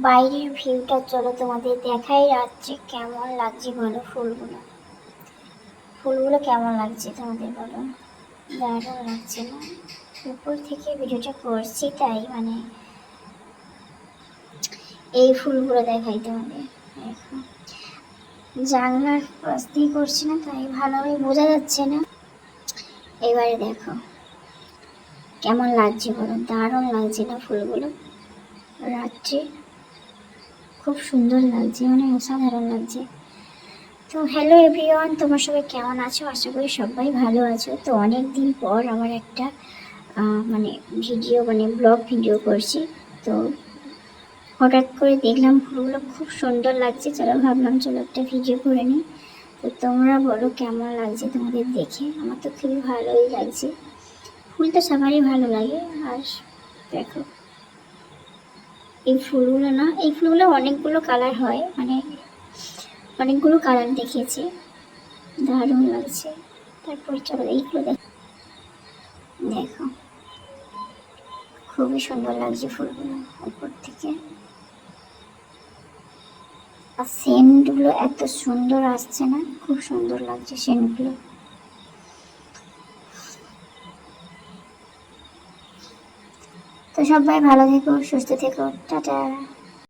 বাইরের ভিউটা চলো তোমাদের দেখাই যাচ্ছে। কেমন লাগছে বলো ফুলগুলো? ফুলগুলো কেমন লাগছে তোমাদের বলো? দারুণ লাগছে না? উপর থেকে ভিডিওটা করছি তাই এই ফুলগুলো দেখাই তোমাদের। দেখো, জানলার পাশ দিয়ে করছি না তাই ভালোভাবে বোঝা যাচ্ছে না। এবারে দেখো কেমন লাগছে বলো? দারুণ লাগছে না ফুলগুলো? রাত্রে খুব সুন্দর লাগছে, অসাধারণ লাগছে। তো হ্যালো এভরিওয়ান, তোমার সবাই কেমন আছো? আশা করি সবাই ভালো আছো। তো অনেক দিন পর আমার একটা ভিডিও ব্লগ ভিডিও করছি। তো হঠাৎ করে দেখলাম ফুলগুলো খুব সুন্দর লাগছে, চলো ভাবলাম চলো একটা ভিডিও করে নিই। তো তোমরা বলো কেমন লাগছে তোমাদের দেখে? আমার তো খুবই ভালোই লাগছে। ফুল তো সবারই ভালো লাগে। আর দেখো এই ফুলগুলো অনেকগুলো কালার হয়, অনেকগুলো কালার দেখেছি, দারুণ লাগছে। তারপর চলো এইগুলো দেখো খুবই সুন্দর লাগছে ফুলগুলো উপর থেকে। আর সেন্টগুলো এত সুন্দর আসছে না? খুব সুন্দর লাগছে সেন্টগুলো। তো সবাই ভালো থেকো, সুস্থ থেকো, টাটা।